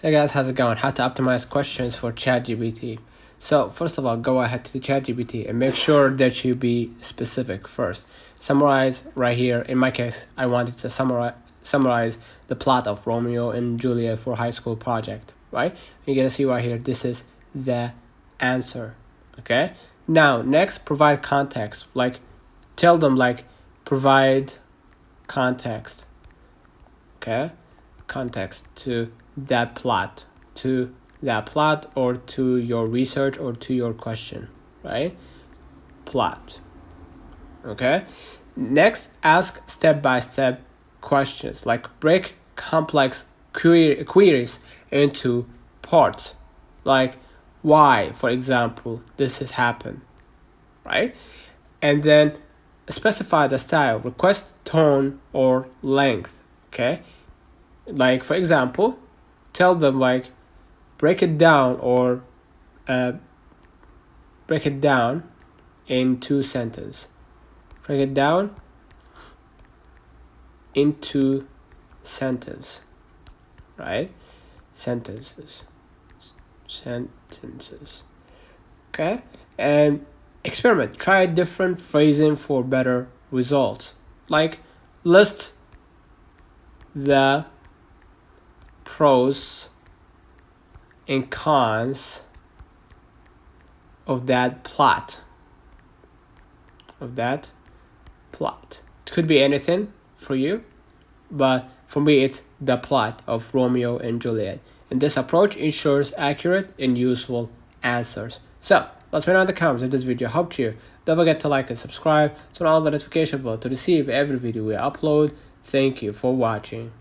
Hey guys, how's it going? How to optimize questions for ChatGPT. So first of all, go ahead to the ChatGPT and make sure that you be specific first. Summarize right here. In my case, I wanted to summarize the plot of Romeo and Juliet for high school project, right? You're gonna see right here, this is the answer, okay? Now, next, provide context. Like, tell them like, provide context, okay? Context to that plot, or to your research or to your question, right? Plot. Okay. Next, ask step-by-step questions, like break complex queries into parts, like why, for example, this has happened, right? And then specify the style, request tone or length, okay? Like, for example, tell them like break it down or break it down in two sentences. Break it down into sentence, right? Sentences. Okay? And experiment. Try different phrasing for better results. Like, list the pros and cons of that plot. It could be anything for you, but for me it's the plot of Romeo and Juliet. And this approach ensures accurate and useful answers. So let's know in the comments if this video helped you. Don't forget to like and subscribe, turn on the notification bell to receive every video we upload. Thank you for watching.